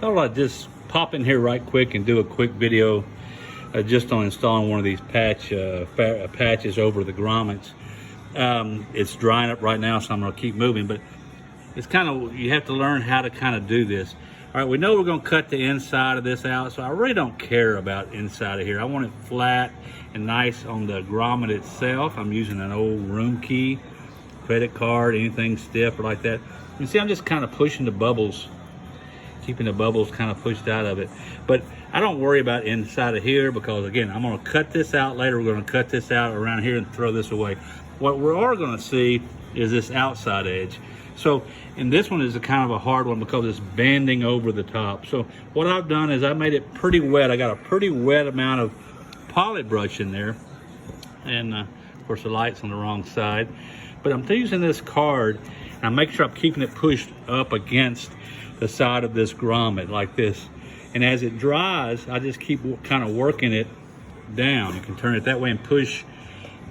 thought I'd just pop in here right quick and do a quick video just on installing one of these patches over the grommets. It's drying up right now, so I'm going to keep moving, but it's kind of, you have to learn how to kind of do this. All right, we know we're going to cut the inside of this out, so I really don't care about inside of here. I want it flat and nice on the grommet itself. I'm using an old room key, credit card, anything stiff or like that. You see, I'm just kind of pushing the bubbles, keeping the bubbles kind of pushed out of it. But I don't worry about inside of here because, again, I'm going to cut this out later. We're going to cut this out around here and throw this away. What we are going to see is this outside edge. So, and this one is a kind of a hard one because it's bending over the top. So what I've done is I made it pretty wet. I got a pretty wet amount of poly brush in there. And of course the light's on the wrong side. But I'm using this card and I make sure I'm keeping it pushed up against the side of this grommet like this. And as it dries, I just keep kind of working it down. You can turn it that way and push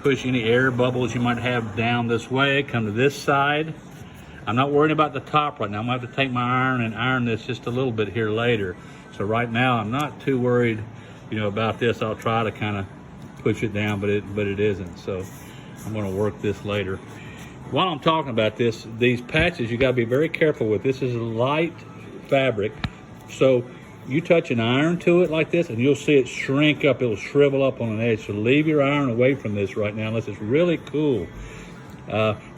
any air bubbles you might have down this way, come to this side. I'm not worrying about the top right now. I'm gonna have to take my iron and iron this just a little bit here later. So right now I'm not too worried, about this. I'll try to kind of push it down, but it isn't. So I'm gonna work this later. While I'm talking about this, these patches you gotta be very careful with. This is light fabric. So you touch an iron to it like this and you'll see it shrink up, it'll shrivel up on an edge. So leave your iron away from this right now unless it's really cool.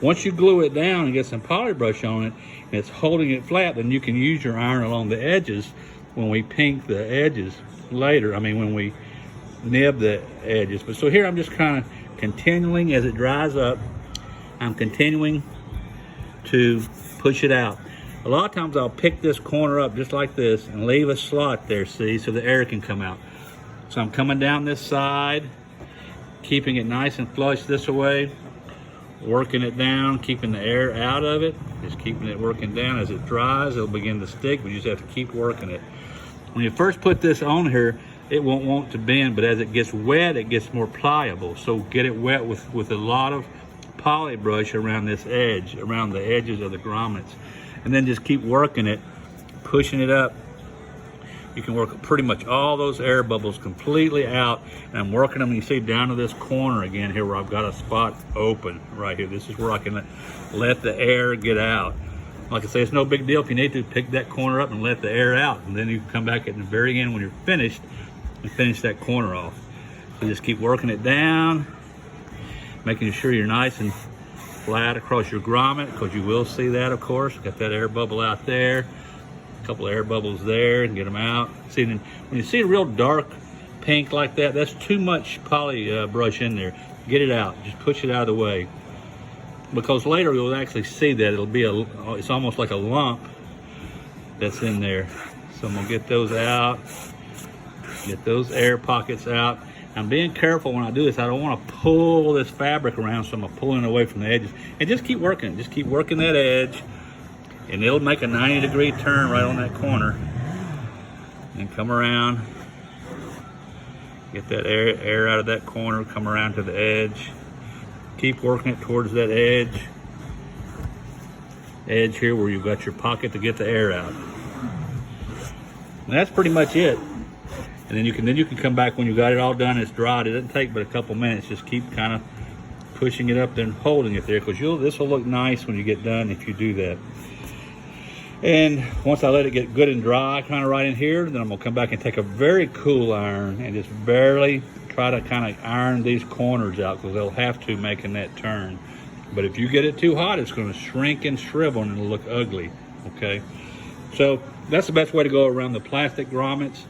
Once you glue it down and get some poly brush on it and it's holding it flat, then you can use your iron along the edges when we pink the edges later. I mean, when we nib the edges. But so here I'm just kind of continuing as it dries up. I'm continuing to push it out. A lot of times I'll pick this corner up just like this and leave a slot there, see, so the air can come out. So I'm coming down this side, keeping it nice and flush this way, working it down, keeping the air out of it, just keeping it working down. As it dries, it'll begin to stick, but you just have to keep working it. When you first put this on here, it won't want to bend, but as it gets wet, it gets more pliable. So get it wet with a lot of poly brush around this edge, around the edges of the grommets. And then just keep working it, pushing it up. You can work pretty much all those air bubbles completely out. And I'm working them, you see down to this corner again here where I've got a spot open right here. This is where I can let the air get out. Like I say, it's no big deal if you need to pick that corner up and let the air out. And then you can come back at the very end when you're finished and finish that corner off. So just keep working it down, making sure you're nice and flat across your grommet, because you will see that, of course. Got that air bubble out there, a couple of air bubbles there, and get them out. See, when you see a real dark pink like that, that's too much poly brush in there. Get it out, just push it out of the way, because later you'll actually see that it'll be it's almost like a lump that's in there. So I'm gonna get those out, get those air pockets out. I'm being careful when I do this. I don't want to pull this fabric around, so I'm pulling away from the edges. And just keep working. Just keep working that edge, and it'll make a 90-degree turn right on that corner. And come around, get that air out of that corner, come around to the edge. Keep working it towards that edge here where you've got your pocket to get the air out. And that's pretty much it. And then you can come back when you got it all done, it's dried. It doesn't take but a couple minutes. Just keep kind of pushing it up there and holding it there, because this will look nice when you get done if you do that. And once I let it get good and dry kind of right in here, then I'm gonna come back and take a very cool iron and just barely try to kind of iron these corners out, because they'll have to making that turn. But if you get it too hot, it's gonna shrink and shrivel and it'll look ugly, okay? So that's the best way to go around the plastic grommets.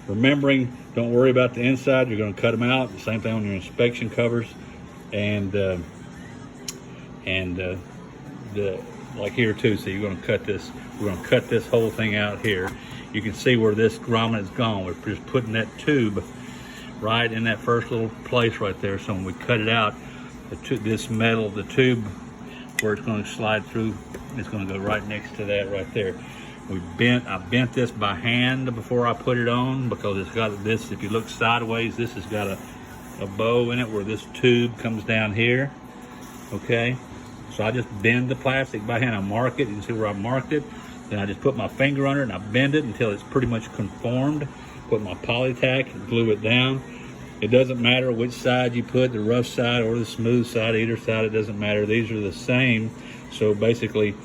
Remembering, don't worry about the inside. You're going to cut them out. The same thing on your inspection covers, and like here too. So you're going to cut this. We're going to cut this whole thing out here. You can see where this grommet is gone. We're just putting that tube right in that first little place right there. So when we cut it out, this metal, the tube where it's going to slide through, it's going to go right next to that right there. I bent this by hand before I put it on, because it's got this, if you look sideways, this has got a bow in it where this tube comes down here, okay? So I just bend the plastic by hand. I mark it, you can see where I marked it. Then I just put my finger under it and I bend it until it's pretty much conformed. Put my poly-tack and glue it down. It doesn't matter which side you put, the rough side or the smooth side, either side, it doesn't matter. These are the same. So basically,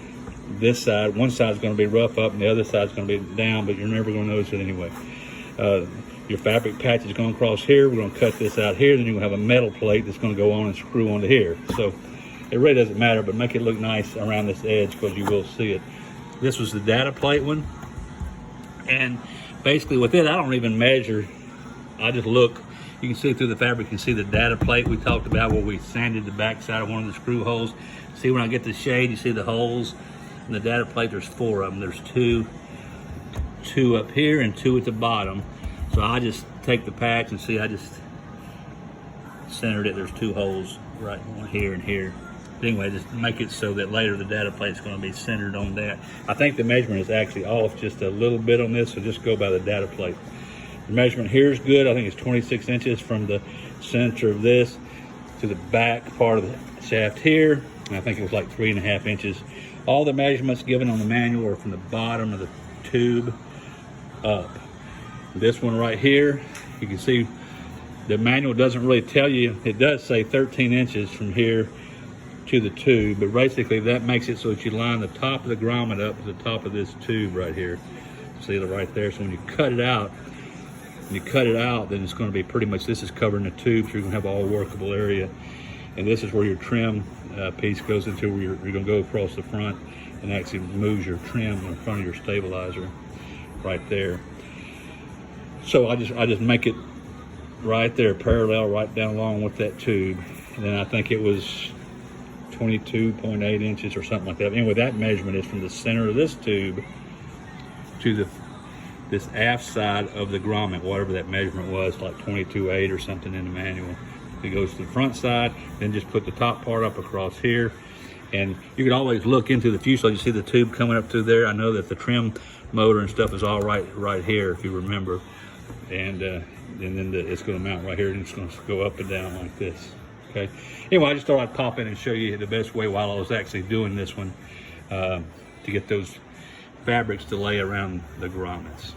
this side, one side is going to be rough up and the other side is going to be down, but you're never going to notice it anyway. Your fabric patch is going across here. We're going to cut this out here. Then you're going to have a metal plate that's going to go on and screw onto here. So it really doesn't matter, but make it look nice around this edge because you will see it. This was the data plate one. And basically with it, I don't even measure. I just look. You can see through the fabric, you can see the data plate we talked about where we sanded the back side of one of the screw holes. See when I get the shade, you see the holes. In the data plate, there's 4 of them. There's two up here and 2 at the bottom. So I just take the patch and see, I just centered it. There's 2 holes right here and here. But anyway, just make it so that later the data plate is going to be centered on that. I think the measurement is actually off just a little bit on this, so just go by the data plate. The measurement here is good. I think it's 26 inches from the center of this to the back part of the shaft here. And I think it was like 3.5 inches. All the measurements given on the manual are from the bottom of the tube up. This one right here, you can see the manual doesn't really tell you. It does say 13 inches from here to the tube, but basically that makes it so that you line the top of the grommet up with the top of this tube right here. See it right there? So when you cut it out, then it's going to be pretty much, this is covering the tube, so you're going to have all workable area. And this is where your trim piece goes into, where you're going to go across the front and actually moves your trim in front of your stabilizer right there. So I just make it right there, parallel, right down along with that tube. And then I think it was 22.8 inches or something like that. Anyway, that measurement is from the center of this tube to this aft side of the grommet, whatever that measurement was, like 22.8 or something in the manual. It goes to the front side, then just put the top part up across here. And you can always look into the fuselage. You see the tube coming up through there. I know that the trim motor and stuff is all right here, if you remember. And then it's going to mount right here, and it's going to go up and down like this. Okay. Anyway, I just thought I'd pop in and show you the best way while I was actually doing this one to get those fabrics to lay around the grommets.